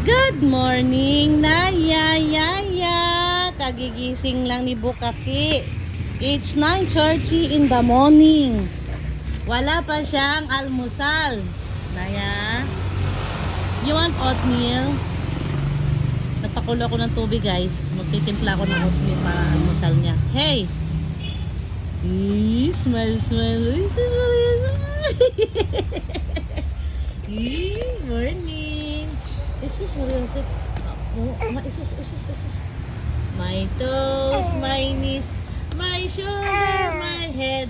Good morning, Nayayaya. Kagigising lang ni Bukaki. It's 9:30 in the morning. Wala pa siyang almusal. Naya, you want oatmeal? Nagpakulo ako ng tubig, guys. Magtitimpla ako ng oatmeal para almusal niya. Hey! Smile, smile. Morning. Isus, Mariosep. Isus. My toes, my knees, my shoulder, my head.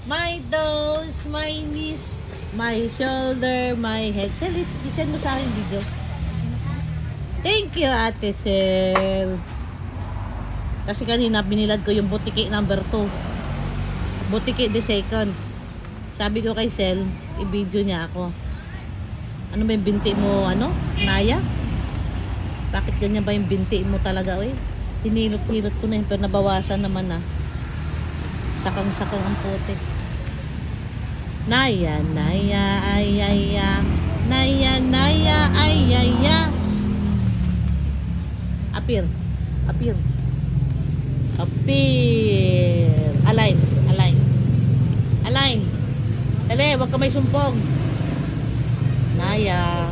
My toes, my knees, my shoulder, my head. Sel, isend mo sa akin video. Thank you, Ate Sel. Kasi kanina binilad ko yung butiki number 2. Butiki the second. Sabi ko kay Sel, i-video niya ako. Ano ba yung binti mo, Naya? Bakit ganyan ba yung binti mo talaga, oy? Hinilot-hilot ko na yun, pero nabawasan naman na. Sakang-sakang ang puti. Naya, ayaya. Naya, ayaya. Appear. Align. Dali, wag ka may sumpong. Naya,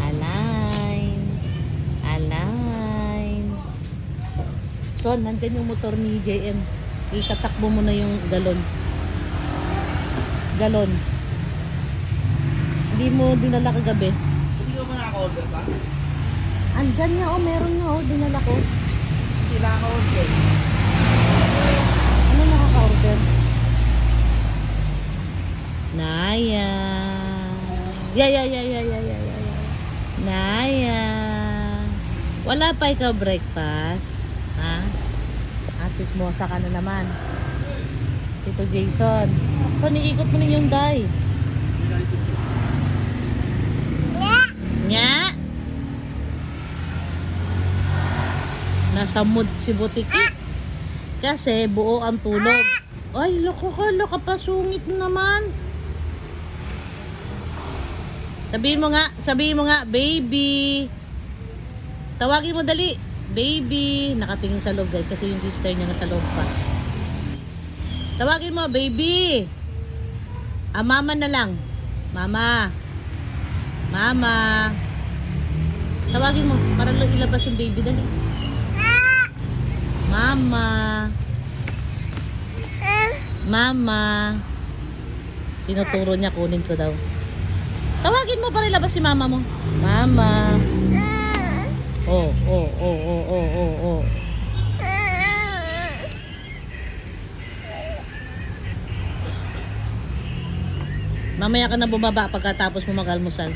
align. So, nandyan yung motor ni JM. Itatakbo mo na yung galon. Hindi mo dinala kagabi. Hindi ko ba naka-order pa? Andyan nga, meron nga, dinala ko. Hindi naka-order. Ano nakaka-order? Naya. Yeah. Naya. Wala pa ikaw breakfast? Ha? At sismosa ka na naman. Tito Jason. So, niikot mo na yung day. Nya. Nasa mood si Butiki. Kasi buo ang tulog. Ay, loko ka pasungit naman. Sabihin mo nga, baby. Tawagin mo dali. Baby. Nakatingin sa loob, guys, kasi yung sister niya nasa loob pa. Tawagin mo, baby. Mama na lang. Mama. Tawagin mo para ilabas yung baby, dali. Mama. Tinuturo niya, kunin ko daw. Tawagin mo para ilabas si mama mo. Mama. Oh. Mamaya ka na bumaba pagkatapos mo mag-almusal.